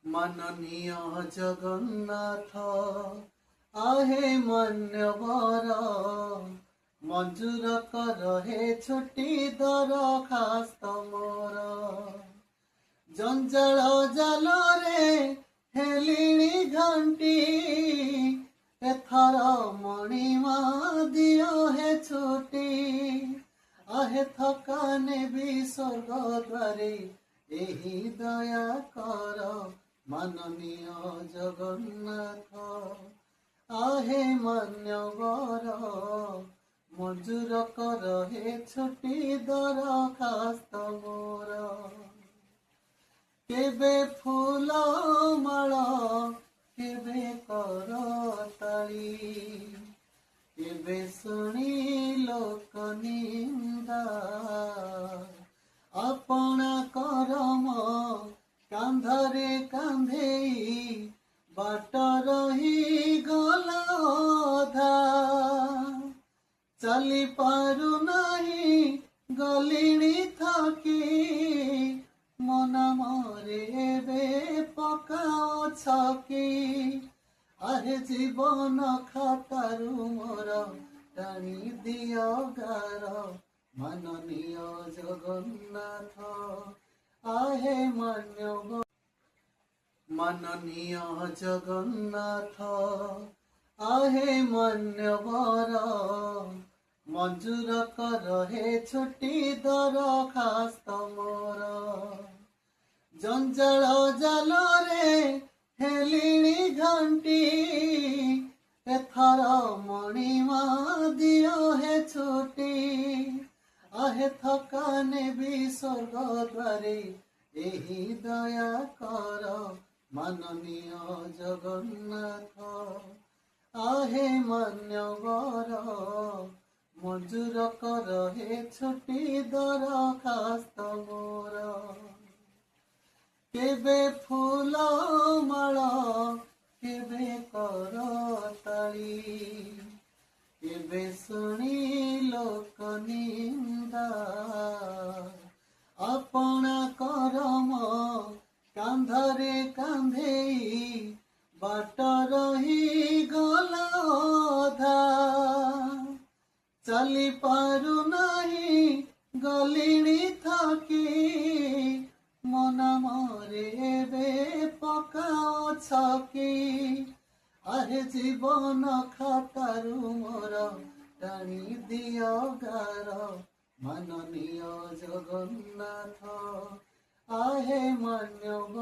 माननीय जगन्नाथ आहे मान्यवर मंजूर कर हे छुट्टी दरखास्त मोर जंजाल जाल रे हेलिणी घंटी एथर मणिमा दियो हे छुट्टी आहे थकाने भी स्वर्ग द्वारे एही दया कर माननीय जगन्नाथ आहे मान्यवर मंजूर कर हे छुट्टी दरखास्त मोर केबे फूल माल केबे करताली केबे शुणी लोक निंदा अपना करम कांधरे कांधेई बाट रही गला अधा चली पारु नहीं गलिणी थकी मन मरे बे पकाओ छकी आहे जीवन खातारु मोर टाणी दियो गार माननीय जगन्नाथ आहे मान्यवर माननीय जगन्नाथ आहे मान्यवर मंजूर कर हे छुट्टी दरखास्त मोर जंजाल जाल रे हेलिणी घंटी एथर मणिमा दियो हे छुट्टी आहे थकाने भी स्वर्ग द्वारे एही दया कर माननीय जगन्नाथ आहे मान्यवर मंजूर कर हे छुट्टी दरखास्त मोर केबे फूल माल केबे करताली केबे शुणी लोक निंदा अपना करम कांधरे कांधेई बाट रही गला अधा चली पारु नहीं गलिणी थकी मन मरे बे पकाओ छकी आहे जीवन खातारु मोर टाणी दियो गार माननीय जगन्नाथ आहे मान्यवर।